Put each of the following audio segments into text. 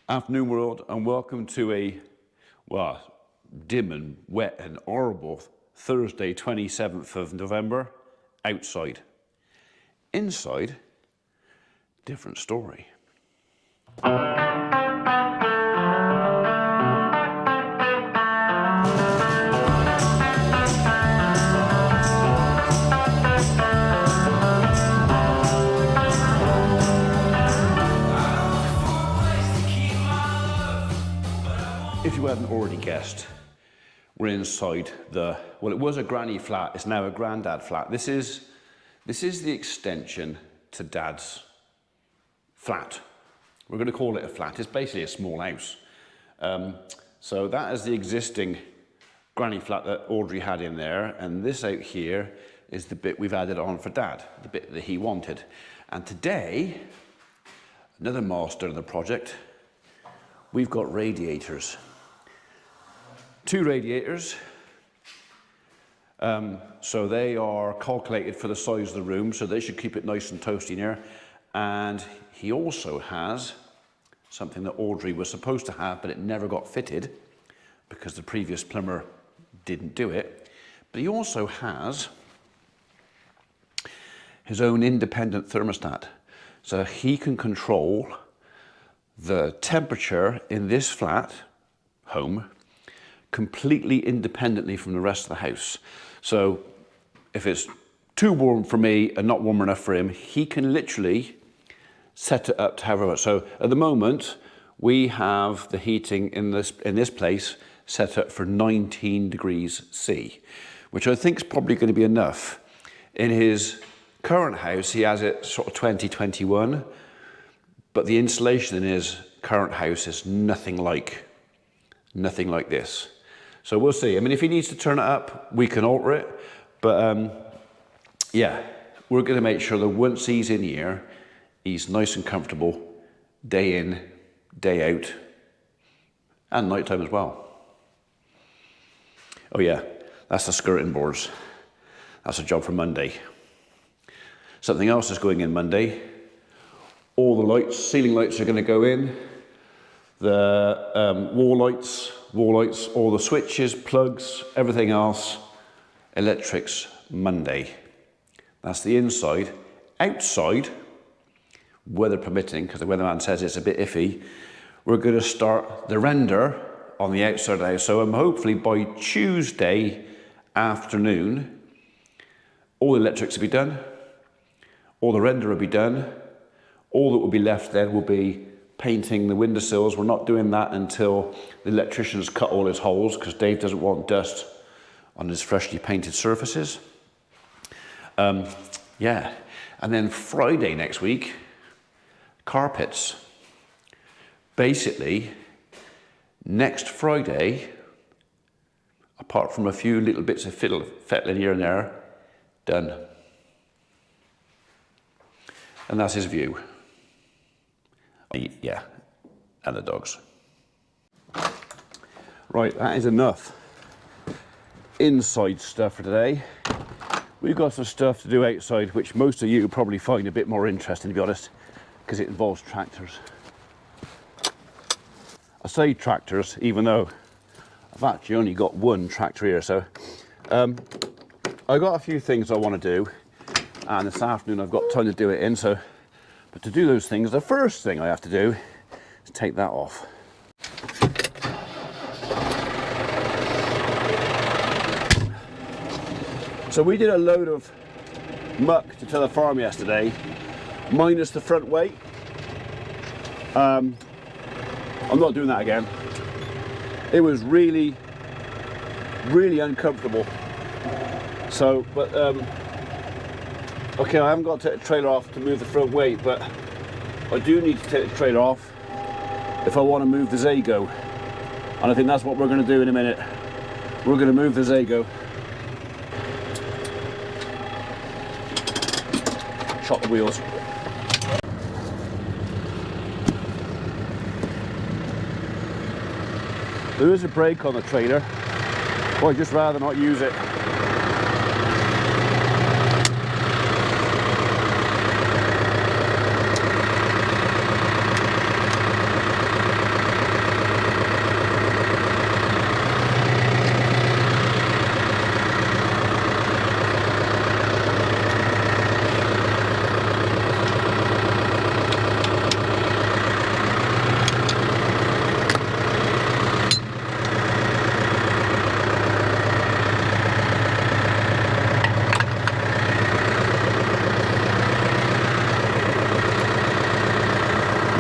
Afternoon world, and welcome to a, well, dim and wet and horrible Thursday 27th of November outside. Inside, different story. If you hadn't already guessed, we're inside the, well, it was a granny flat, it's now a granddad flat. This is the extension to Dad's flat. We're going to call it a flat. It's basically a small house. So that is the existing granny flat that Audrey had in there, and this out here is the bit we've added on for Dad, the bit that he wanted. And today, another milestone of the project, we've got radiators. 2 radiators, so they are calculated for the size of the room, so they should keep it nice and toasty in here. And he also has something that Audrey was supposed to have, but it never got fitted because the previous plumber didn't do it. But he also has his own independent thermostat, so he can control the temperature in this flat home completely independently from the rest of the house. So if it's too warm for me and not warm enough for him, he can literally set it up to however much. So at the moment, we have the heating in this place set up for 19 degrees C, which I think is probably going to be enough. In his current house, he has it sort of 2021, but the insulation in his current house is nothing like this. So we'll see. I mean, if he needs to turn it up, we can alter it. But yeah, we're going to make sure that once he's in here, he's nice and comfortable, day in, day out, and nighttime as well. Oh yeah, that's the skirting boards. That's a job for Monday. Something else is going in Monday. All the lights, ceiling lights are going to go in. The wall lights, all the switches, plugs, everything else, electrics Monday. That's the inside. Outside, weather permitting, because the weatherman says it's a bit iffy, we're going to start the render on the outside of the house. So hopefully by Tuesday afternoon, all the electrics will be done, all the render will be done, all that will be left then will be painting the windowsills. We're not doing that until the electrician's cut all his holes, because Dave doesn't want dust on his freshly painted surfaces. Yeah, and then Friday next week, carpets. Basically, next Friday, apart from a few little bits of fettling here and there, done. And that's his view. Yeah, and the dogs. Right, that is enough inside stuff for today. We've got some stuff to do outside, which most of you probably find a bit more interesting, to be honest, because it involves tractors. I say tractors, even though I've actually only got one tractor here, so I've got a few things I want to do, and this afternoon I've got time to do it in, so. But to do those things, the first thing I have to do is take that off. So we did a load of muck to till the farm yesterday, minus the front weight. I'm not doing that again. It was really, really uncomfortable. So, but okay, I haven't got to take the trailer off to move the front weight, but I do need to take the trailer off if I want to move the Zago. And I think that's what we're going to do in a minute. We're going to move the Zago. Shot the wheels. There is a brake on the trailer, but I'd just rather not use it.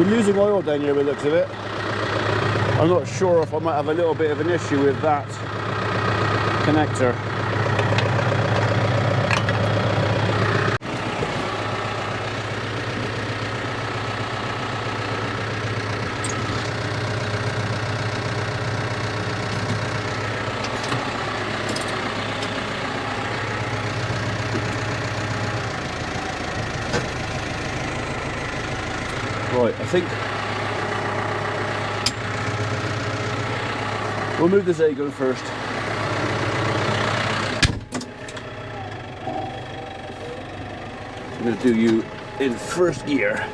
We're losing oil down here by the looks of it. I'm not sure if I might have a little bit of an issue with that connector. Right, I think we'll move the Zago first. I'm going to do you in first gear.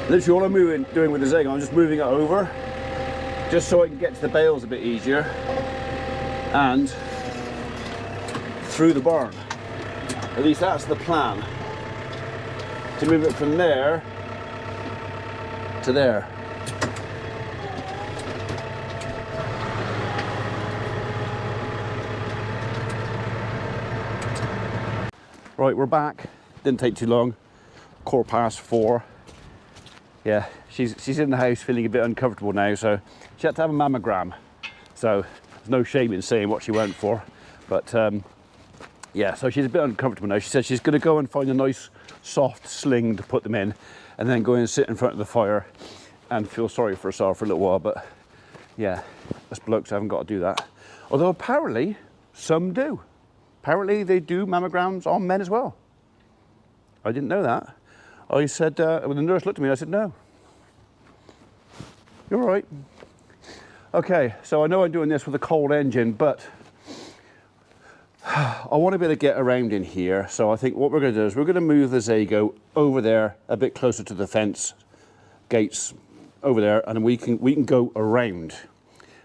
Literally all I'm doing with the Zago, I'm just moving it over just so I can get to the bales a bit easier and through the barn. At least that's the plan, to move it from there to there. Right, we're back. Didn't take too long. 4:15. Yeah, she's in the house feeling a bit uncomfortable now, so she had to have a mammogram. So there's no shame in saying what she went for, but yeah, so she's a bit uncomfortable now. She said she's going to go and find a nice soft sling to put them in and then go and sit in front of the fire and feel sorry for herself for a little while. But yeah, us blokes haven't got to do that. Although apparently some do. Apparently they do mammograms on men as well. I didn't know that. I said, when the nurse looked at me, I said, no. You're all right. Okay, so I know I'm doing this with a cold engine, but I want to be able to get around in here. So I think what we're going to do is we're going to move the Zago over there a bit closer to the fence gates over there, and we can go around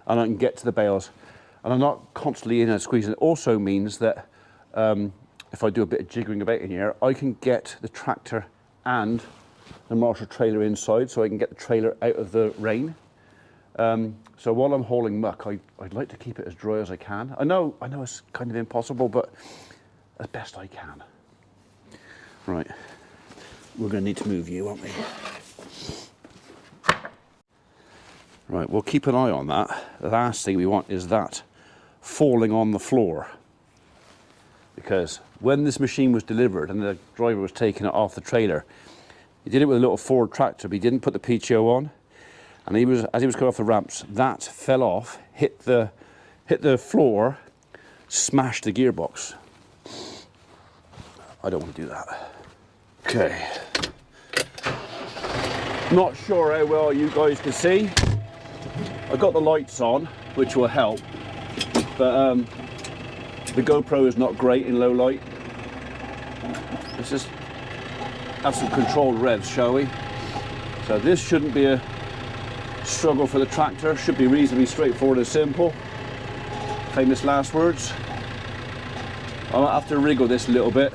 and I can get to the bales. And I'm not constantly in and squeezing. It also means that if I do a bit of jiggering about in here, I can get the tractor and the Marshall trailer inside, so I can get the trailer out of the rain. So while I'm hauling muck, I'd like to keep it as dry as I can. I know it's kind of impossible, but as best I can. Right, we're going to need to move you, aren't we? Right, we'll keep an eye on that. The last thing we want is that falling on the floor. Because when this machine was delivered and the driver was taking it off the trailer, he did it with a little Ford tractor, but he didn't put the PTO on. And as he was coming off the ramps, that fell off, hit the floor, smashed the gearbox. I don't want to do that. Okay. Not sure how well you guys can see. I've got the lights on, which will help, but the GoPro is not great in low light. Let's just have some controlled revs, shall we? So this shouldn't be a struggle for the tractor, should be reasonably straightforward and simple. Famous last words. I might have to wriggle this a little bit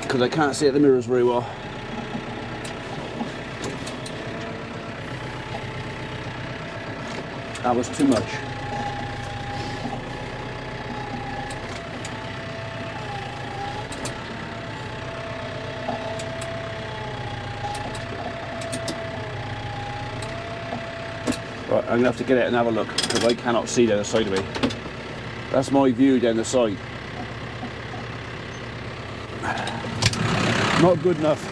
because I can't see at the mirrors very well. That was too much. Right, I'm going to have to get out and have a look because I cannot see down the side of me. That's my view down the side. Not good enough.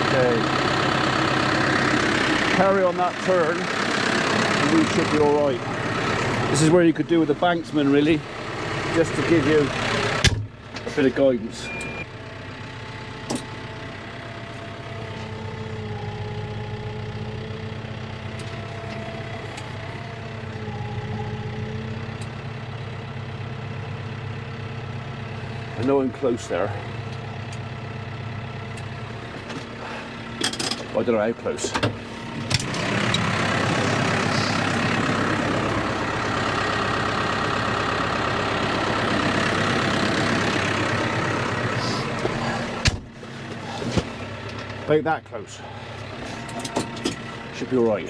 Okay. Carry on that turn and we should be all right. This is where you could do with the banksman really, just to give you a bit of guidance. I know I'm close there. I don't know how close. About that close. Should be all right.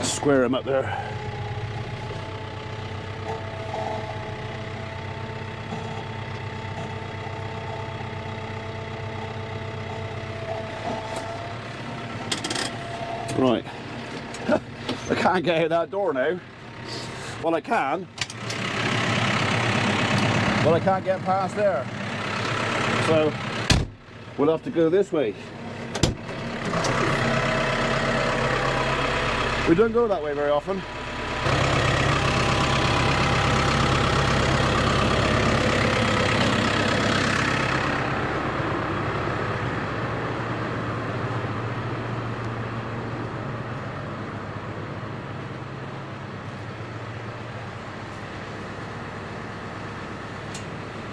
Square him up there. Right. I can't get out that door now. Well, I can. But I can't get past there. So we'll have to go this way. We don't go that way very often.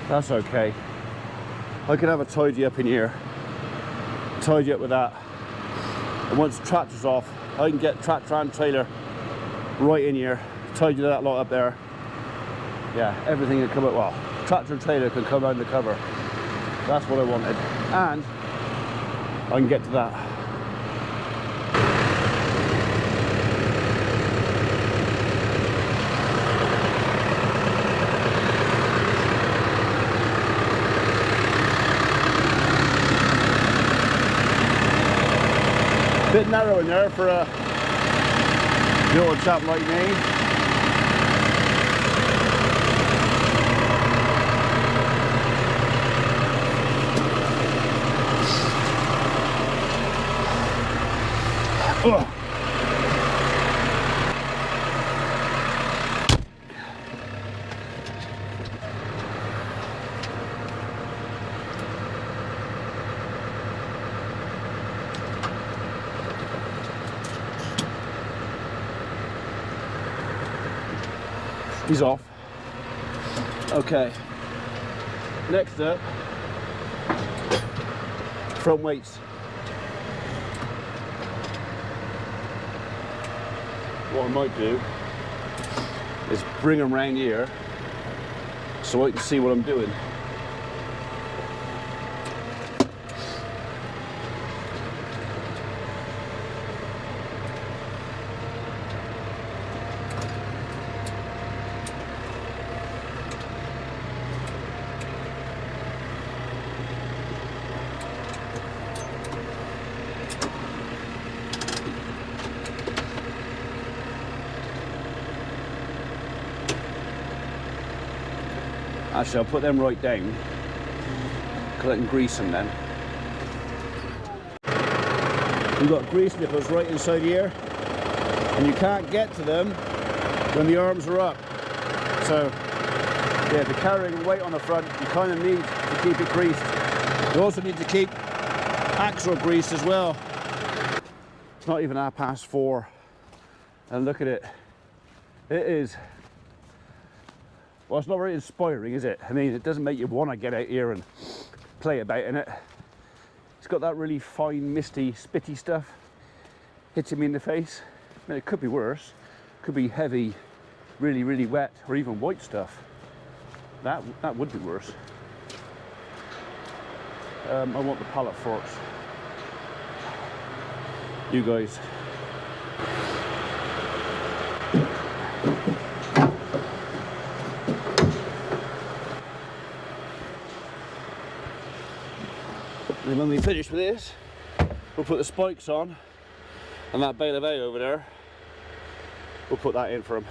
That's okay. I can have a tidy up in here. Tidy up with that. And once the tractor's off, I can get tractor and trailer right in here. Tidy that lot up there. Yeah, everything can come out. Well, tractor and trailer can come under cover. That's what I wanted. And I can get to that. Bit narrow in there for a little chap like me. Ugh. He's off. Okay. Next up, front weights. What I might do is bring them round here so I can see what I'm doing. Actually, I'll put them right down because I can grease them then. We've got grease nipples right inside here, and you can't get to them when the arms are up. So, yeah, if you're carrying weight on the front, you kind of need to keep it greased. You also need to keep axle greased as well. It's not even 4:30, and look at it. It is. Well, it's not very inspiring, is it? I mean, it doesn't make you want to get out here and play about in it. It's got that really fine, misty, spitty stuff hitting me in the face. I mean, it could be worse. It could be heavy, really, really wet, or even white stuff. That would be worse. I want the pallet forks. You guys. And when we finish with this, we'll put the spikes on, and that bale of hay over there, we'll put that in for them.